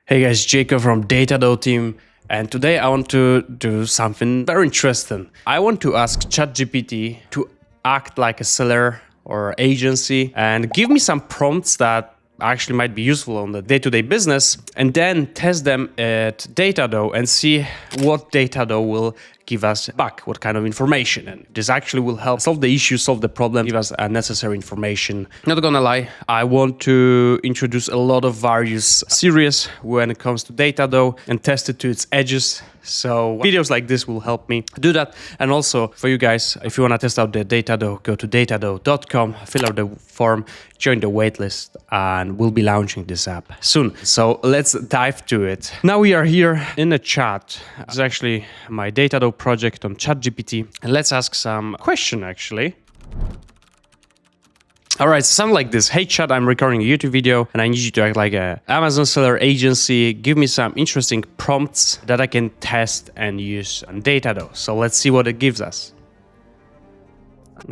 Hey guys, Jacob from DataDoe team, and today I want to do something very interesting. I want to ask ChatGPT to act like a seller or agency and give me some prompts that actually might be useful on the day-to-day business, and then test them at DataDoe and see what DataDoe will give us back, what kind of information. And this actually will help solve the issue, solve the problem, give us necessary information. Not gonna lie, I want to introduce a lot of various series when it comes to DataDoe and test it to its edges. So videos like this will help me do that. And also for you guys, if you want to test out the DataDoe, go to datadoe.com, fill out the form, join the waitlist, and we'll be launching this app soon. So let's dive to it. Now we are here in a chat. This is actually my DataDoe project on ChatGPT. And let's ask some question actually. All right, something like this. Hey chat, I'm recording a YouTube video and I need you to act like an Amazon seller agency. Give me some interesting prompts that I can test and use on DataDoe. So let's see what it gives us.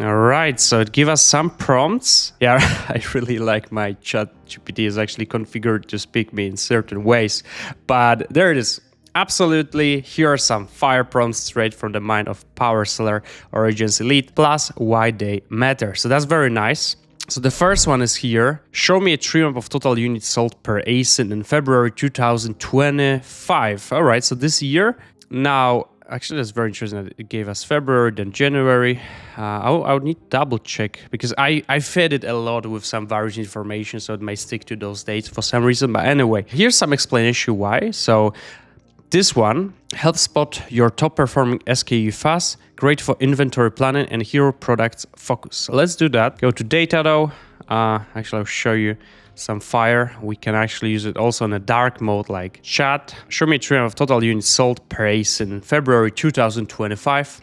All right, so it gives us some prompts. Yeah, I really like my ChatGPT is actually configured to speak me in certain ways, but there it is. Absolutely, here are some fire prompts straight from the mind of power seller or agency lead, plus why they matter. So that's very nice. So the first one is here. Show me a tree map of total units sold per ASIN in February 2025. All right, so this year. Now, actually, that's very interesting that it gave us February, then January. I would need to double check because I fed it a lot with some various information, so it may stick to those dates for some reason. But anyway, here's some explanation why. So this one helps spot your top performing SKU fast, great for inventory planning and hero products focus. So let's do that. Go to DataDoe. Actually, I'll show you some fire. We can actually use it also in a dark mode like chat. Show me a trend of total units sold per ASIN in February 2025.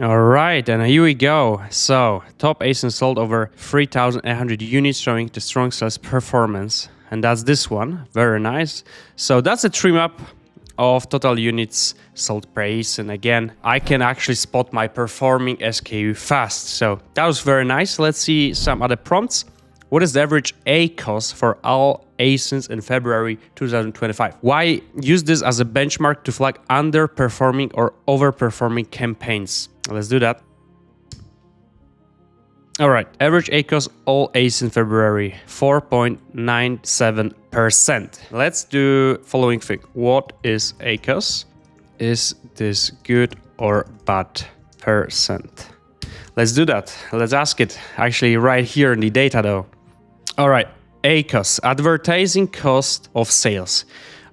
All right, and here we go. So top ASIN sold over 3,800 units, showing the strong sales performance. And that's this one, very nice. So that's a tree map of total units sold per ASIN. Again, I can actually spot my performing SKU fast. So that was very nice. Let's see some other prompts. What is the average ACOS for all ASINs in February 2025? Why use this as a benchmark to flag underperforming or overperforming campaigns? Let's do that. All right, average ACOS all ASIN February, 4.97%. Let's do following thing. What is ACOS? Is this good or bad percent? Let's do that. Let's ask it actually right here in the DataDoe. All right, ACOS, advertising cost of sales.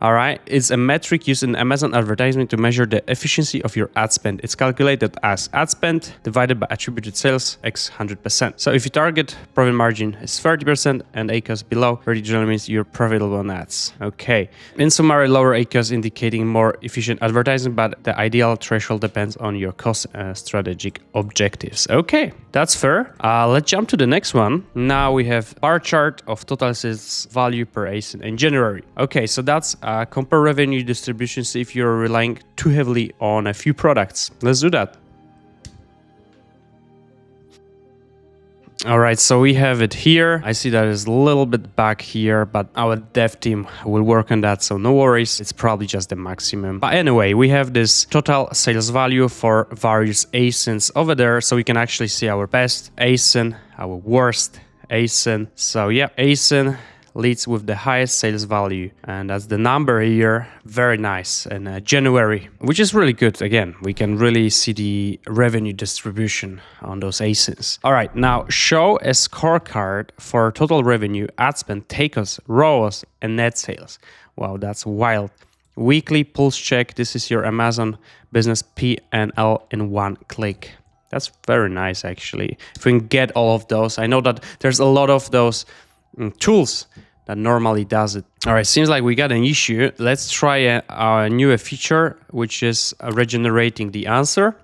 All right, it's a metric used in Amazon advertising to measure the efficiency of your ad spend. It's calculated as ad spend divided by attributed sales x 100%. So if your target profit margin is 30% and ACOS below 30 generally means you're profitable on ads. Okay. In summary, lower ACOS indicating more efficient advertising, but the ideal threshold depends on your cost strategic objectives. Okay, that's fair. Let's jump to the next one. Now we have bar chart of total sales value per ASIN in January. Okay, so that's compare revenue distribution, see if you're relying too heavily on a few products. Let's do that. All right, so we have it here. I see that it's a little bit back here, but our dev team will work on that, so no worries. It's probably just the maximum. But anyway, we have this total sales value for various ASINs over there, so we can actually see our best ASIN, our worst ASIN. So yeah, ASIN leads with the highest sales value, and that's the number here. Very nice. In January, which is really good. Again, we can really see the revenue distribution on those ASINs. All right, now show a scorecard for total revenue, ad spend, ACOS, RoAS, and net sales. Wow, that's wild. Weekly pulse check. This is your Amazon business P&L in one click. That's very nice, actually. If we can get all of those, I know that there's a lot of those tools that normally does it. All right, seems like we got an issue. Let's try a new feature, which is regenerating the answer.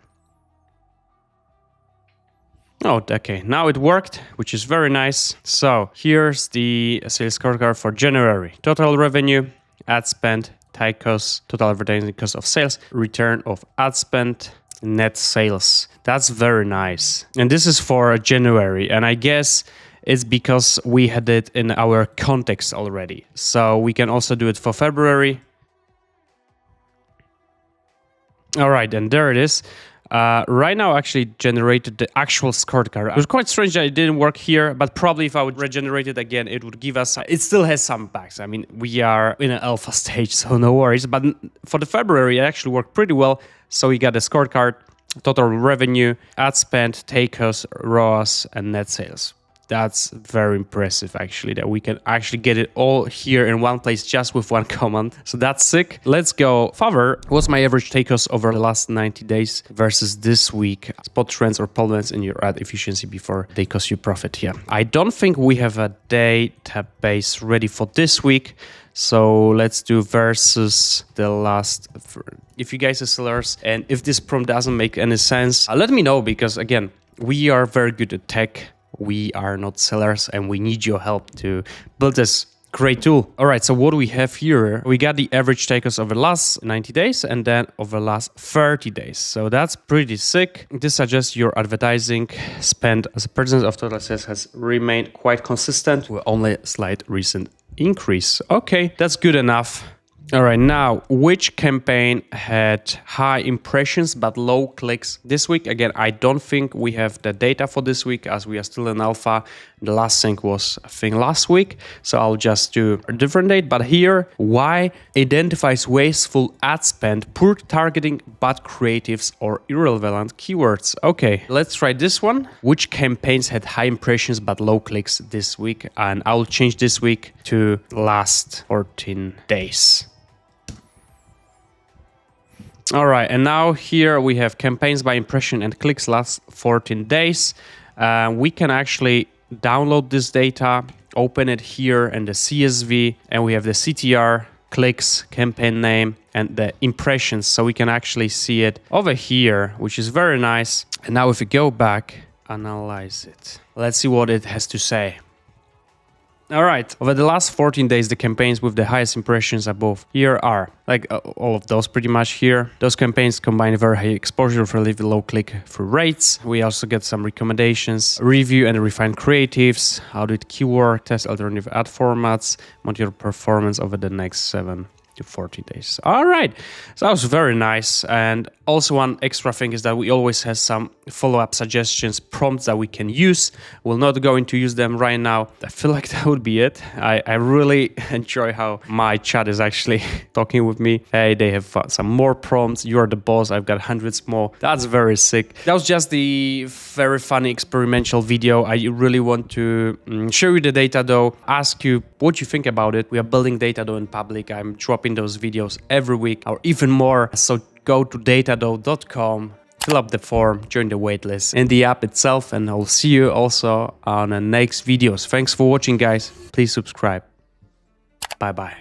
Oh, okay, now it worked, which is very nice. So here's the sales scorecard for January. Total revenue, ad spend, ACOS, total advertising cost of sales, return of ad spend, net sales. That's very nice. And this is for January. And I guess is because we had it in our context already. So we can also do it for February. All right, and there it is. Right now, actually generated the actual scorecard. It was quite strange that it didn't work here, but probably if I would regenerate it again, it would give us... It still has some bugs. I mean, we are in an alpha stage, so no worries. But for the February, it actually worked pretty well. So we got a scorecard, total revenue, ad spend, ACOS, RoAS, and net sales. That's very impressive, actually, that we can actually get it all here in one place just with one command. So that's sick. Let's go further. What's my average ACOS over the last 90 days versus this week? Spot trends or problems in your ad efficiency before they cost you profit here. I don't think we have a database ready for this week. So let's do versus the last. If you guys are sellers and if this prompt doesn't make any sense, let me know, because again, we are very good at tech. We are not sellers and we need your help to build this great tool. All right, so what do we have here? We got the average ACOS over the last 90 days and then over the last 30 days. So that's pretty sick. This suggests your advertising spend as a percentage of total sales has remained quite consistent with only a slight recent increase. Okay, that's good enough. All right, now, which campaign had high impressions but low clicks this week? Again, I don't think we have the data for this week as we are still in alpha. The last sync was, I think, last week. So I'll just do a different date. But here, why identifies wasteful ad spend, poor targeting, bad creatives, or irrelevant keywords? Okay, let's try this one. Which campaigns had high impressions but low clicks this week? And I'll change this week to last 14 days. All right, and now here we have campaigns by impression and clicks last 14 days. We can actually download this data, open it here in the CSV, and we have the CTR, clicks, campaign name, and the impressions. So we can actually see it over here, which is very nice. And now if we go back, analyze it. Let's see what it has to say. All right, over the last 14 days, the campaigns with the highest impressions above here are like all of those pretty much here. Those campaigns combine very high exposure with relatively low click-through rates. We also get some recommendations, review and refine creatives, audit keyword, test alternative ad formats, monitor performance over the next 7 to 40 days. All right, so that was very nice. And also one extra thing is that we always have some follow-up suggestions, prompts that we can use. We're not going to use them right now. I feel like that would be it. I really enjoy how my chat is actually talking with me. Hey, they have some more prompts. You're the boss. I've got hundreds more. That's very sick. That was just the very funny experimental video. I really want to show you the DataDoe, ask you what you think about it. We are building DataDoe in public. I'm dropping those videos every week or even more. So go to datadoe.com, fill up the form, join the waitlist in the app itself, and I'll see you also on the next videos. Thanks for watching, guys. Please subscribe. Bye-bye.